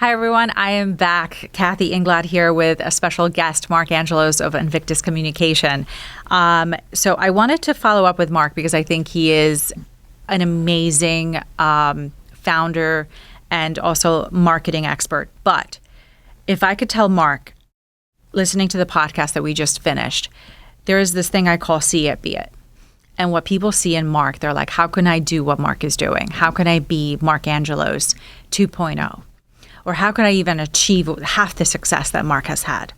Hi, everyone. I am back. Kathy Inglot here with a special guest, Marc Angelos of Invictus Communication. So I wanted to follow up with Marc because I think he is an amazing founder and also marketing expert. But if I could tell Marc, listening to the podcast that we just finished, there is this thing I call see it, be it. And what people see in Marc, they're like, how can I do what Marc is doing? How can I be Marc Angelos 2.0? Or how can I even achieve half the success that Marc has had?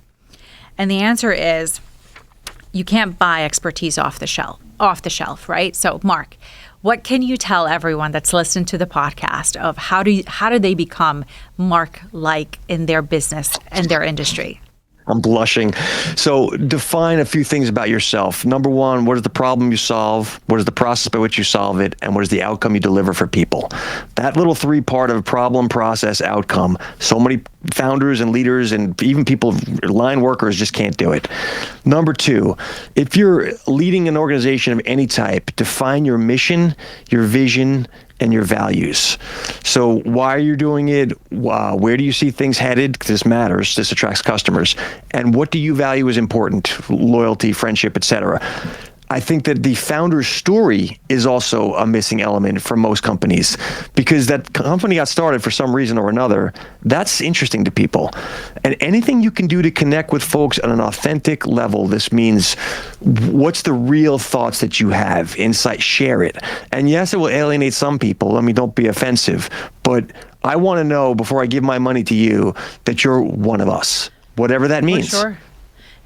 And the answer is you can't buy expertise off the shelf, right? So Marc, what can you tell everyone that's listened to the podcast of how do they become Marc-like in their business and their industry? I'm blushing. So define a few things about yourself. Number one, what is the problem you solve? What is the process by which you solve it? And what is the outcome you deliver for people? That little three-part of problem, process, outcome. So many founders and leaders and even people, line workers, just can't do it. Number two, if you're leading an organization of any type, define your mission, your vision, and your values. So why are you doing it? Where do you see things headed? This matters. This attracts customers. And what do you value as important? Loyalty, friendship, etc. I think that the founder's story is also a missing element for most companies because that company got started for some reason or another. That's interesting to people. And anything you can do to connect with folks on an authentic level, this means what's the real thoughts that you have, insight, share it. And yes, it will alienate some people. I mean, don't be offensive, but I want to know before I give my money to you that you're one of us, whatever that means. For sure.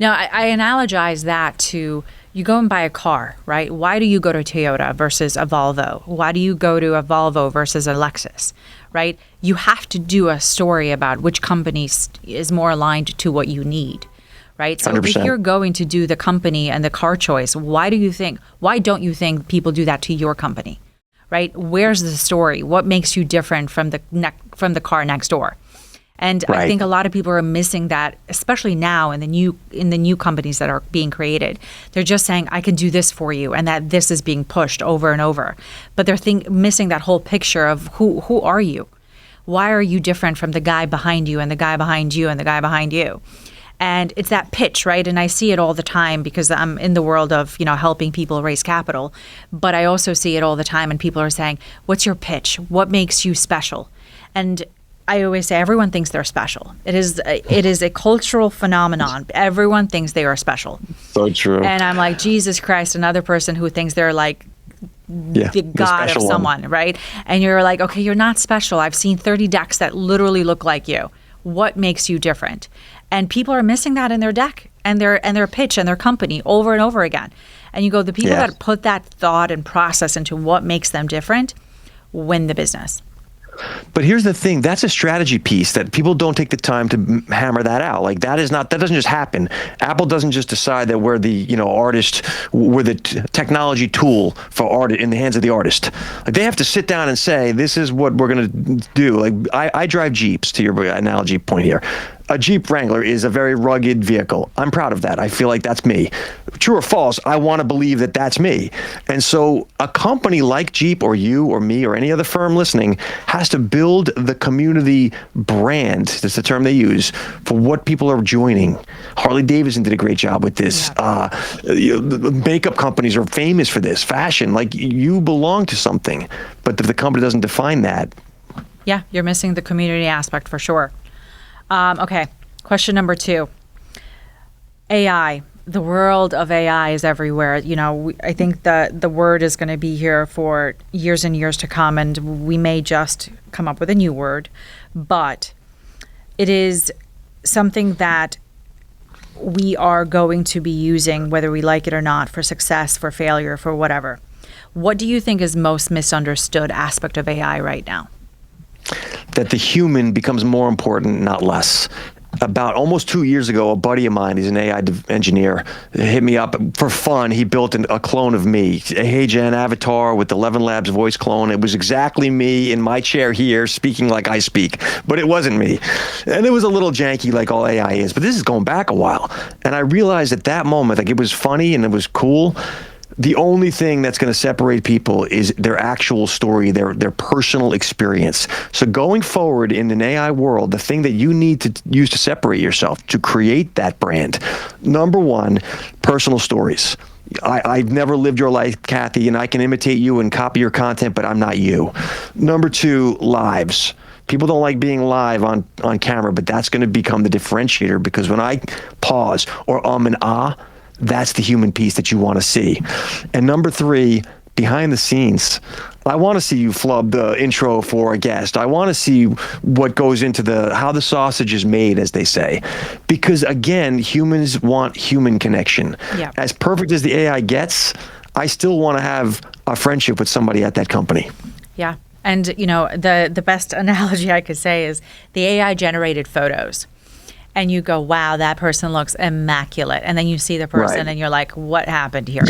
Now, I analogize that to you go and buy a car, right? Why do you go to Toyota versus a Volvo? Why do you go to a Volvo versus a Lexus, right? You have to do a story about which company is more aligned to what you need, right? So 100%. If you're going to do the company and the car choice, why don't you think people do that to your company, right? Where's the story? What makes you different from the car next door? And right. I think a lot of people are missing that, especially now in the new companies that are being created. They're just saying, I can do this for you, and that this is being pushed over and over. But they're missing that whole picture of who are you? Why are you different from the guy behind you and the guy behind you and the guy behind you? And it's that pitch, right? And I see it all the time because I'm in the world of, helping people raise capital. But I also see it all the time and people are saying, what's your pitch? What makes you special? And I always say everyone thinks they're special. It is a cultural phenomenon. Everyone thinks they are special. So true. And I'm like, Jesus Christ, another person who thinks they're like the god of someone, right? And you're like, okay, you're not special. I've seen 30 decks that literally look like you. What makes you different? And people are missing that in their deck and their pitch and their company over and over again. And you go, the people that put that thought and process into what makes them different win the business. But here's the thing, that's a strategy piece that people don't take the time to hammer that out. Like that doesn't just happen. Apple doesn't just decide that we're the, artist, we're the technology tool for art in the hands of the artist. Like they have to sit down and say, this is what we're going to do. Like I drive Jeeps, to your analogy point here. A Jeep Wrangler is a very rugged vehicle. I'm proud of that. I feel like that's me. True or false, I want to believe that that's me. And so a company like Jeep or you or me or any other firm listening has to build the community brand, that's the term they use, for what people are joining. Harley Davidson did a great job with this. Makeup companies are famous for this. Fashion, like you belong to something. But if the company doesn't define that. Yeah, you're missing the community aspect for sure. Okay, question number 2. AI. The world of AI is everywhere. I think the word is going to be here for years and years to come, and we may just come up with a new word. But it is something that we are going to be using, whether we like it or not, for success, for failure, for whatever. What do you think is most misunderstood aspect of AI right now? That the human becomes more important, not less. About almost 2 years ago, a buddy of mine, he's an AI engineer, hit me up for fun. He built a clone of me, a Hey Gen avatar with 11 Labs voice clone. It was exactly me in my chair here, speaking like I speak, but it wasn't me. And it was a little janky like all AI is, but this is going back a while. And I realized at that moment, like it was funny and it was cool, The only thing that's going to separate people is their actual story, their personal experience. So going forward in an AI world, the thing that you need to use to separate yourself, to create that brand, number one, personal stories. I've never lived your life, Kathy, and I can imitate you and copy your content, but I'm not you. Number two, lives. People don't like being live on camera, but that's going to become the differentiator, because when I pause or and ah, that's the human piece that you want to see. And number three, behind the scenes. I want to see you flub the intro for a guest. I want to see what goes into how the sausage is made, as they say. Because again, humans want human connection. Yeah. As perfect as the AI gets, I still want to have a friendship with somebody at that company. Yeah. And, the best analogy I could say is the AI generated photos. And you go, wow, that person looks immaculate. And then you see the person and you're like, what happened here?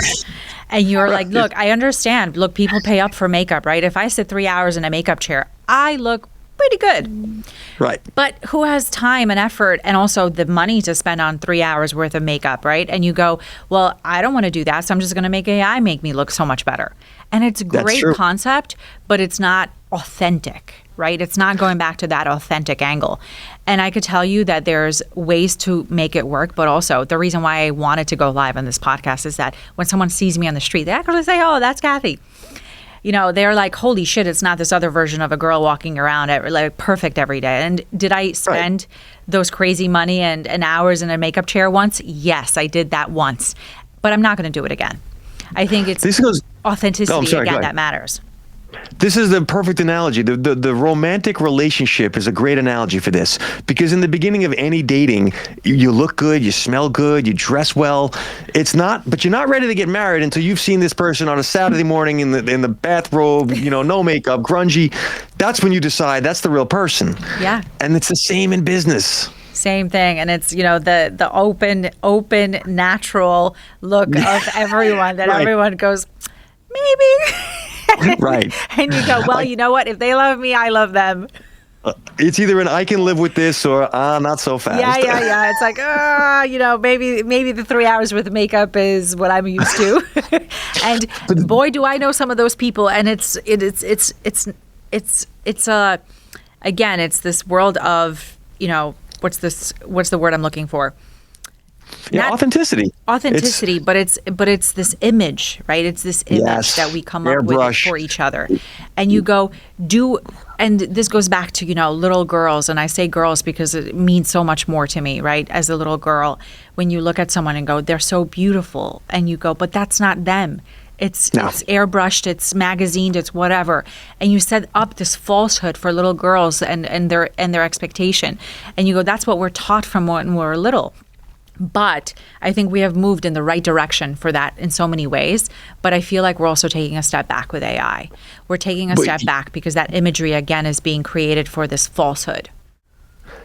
And you're like, look, I understand. Look, people pay up for makeup, right? If I sit 3 hours in a makeup chair, I look pretty good. Right. But who has time and effort and also the money to spend on 3 hours worth of makeup, right? And you go, well, I don't want to do that, so I'm just going to make AI make me look so much better. And it's a great concept, but it's not authentic, right? It's not going back to that authentic angle. And I could tell you that there's ways to make it work, but also the reason why I wanted to go live on this podcast is that when someone sees me on the street, they actually say, oh, that's Kathy. They're like, holy shit, it's not this other version of a girl walking around like perfect every day. And did I spend those crazy money and hours in a makeup chair once? Yes, I did that once, but I'm not going to do it again. I think it's authenticity again that matters. This is the perfect analogy. The romantic relationship is a great analogy for this, because in the beginning of any dating, you look good, you smell good, you dress well. But you're not ready to get married until you've seen this person on a Saturday morning in the bathrobe, no makeup, grungy. That's when you decide that's the real person. Yeah. And it's the same in business. Same thing. And it's, the open, natural look of everyone that everyone goes, maybe. Right. And you go, well, you know what? If they love me, I love them. It's either I can live with this or not so fast. Yeah. It's like, maybe the 3 hours worth of makeup is what I'm used to. And boy, do I know some of those people. And it's this world of, what's the word I'm looking for? Authenticity. Authenticity, but it's this image, right? It's this image that we come up with for each other. And you go, and this goes back to, little girls, and I say girls because it means so much more to me, right? As a little girl, when you look at someone and go, they're so beautiful, and you go, but that's not them. It's airbrushed, it's magazined, it's whatever. And you set up this falsehood for little girls and their expectation. And you go, that's what we're taught from when we're little. But I think we have moved in the right direction for that in so many ways. But I feel like we're also taking a step back with AI. We're taking a step back because that imagery, again, is being created for this falsehood.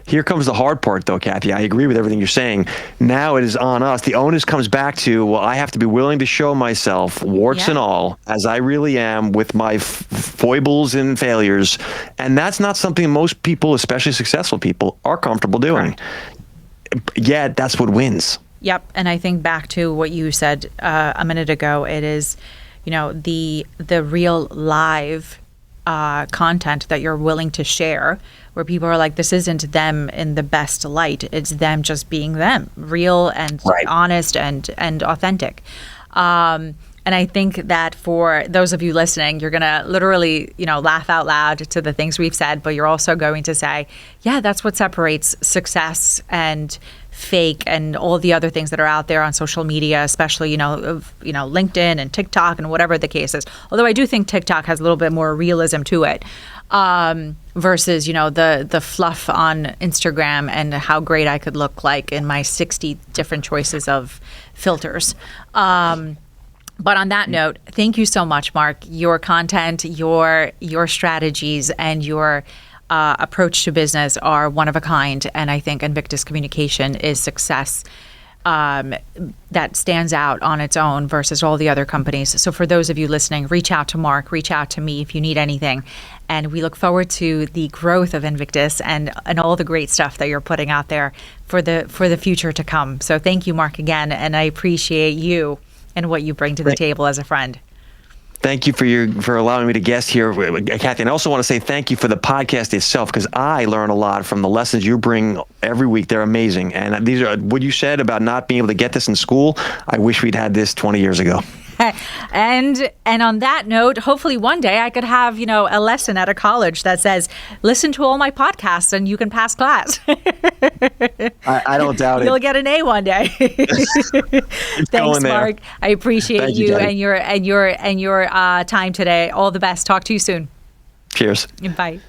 Here comes the hard part, though, Kathy. I agree with everything you're saying. Now it is on us. The onus comes back to, well, I have to be willing to show myself, warts and all, as I really am, with my foibles and failures. And that's not something most people, especially successful people, are comfortable doing. Right. Yet that's what wins. Yep. And I think back to what you said a minute ago, it is, the real live content that you're willing to share, where people are like, this isn't them in the best light. It's them just being them, real and honest and authentic. And I think that for those of you listening, you're going to literally, laugh out loud to the things we've said, but you're also going to say, yeah, that's what separates success and fake and all the other things that are out there on social media, especially, LinkedIn and TikTok and whatever the case is. Although I do think TikTok has a little bit more realism to it versus, the fluff on Instagram and how great I could look like in my 60 different choices of filters. But on that note, thank you so much, Marc. Your content, your strategies, and your approach to business are one of a kind. And I think Invictus Communication is success that stands out on its own versus all the other companies. So for those of you listening, reach out to Marc, reach out to me if you need anything. And we look forward to the growth of Invictus and all the great stuff that you're putting out there for the future to come. So thank you, Marc, again. And I appreciate you and what you bring to the table as a friend. Thank you for allowing me to guest here, Kathy. And I also want to say thank you for the podcast itself, because I learn a lot from the lessons you bring every week. They're amazing. And these are what you said about not being able to get this in school. I wish we'd had this 20 years ago. And on that note, hopefully one day I could have, a lesson at a college that says, listen to all my podcasts and you can pass class. I don't doubt it. You'll get an A one day. Thanks, Marc. I appreciate you and your time today. All the best. Talk to you soon. Cheers. Bye.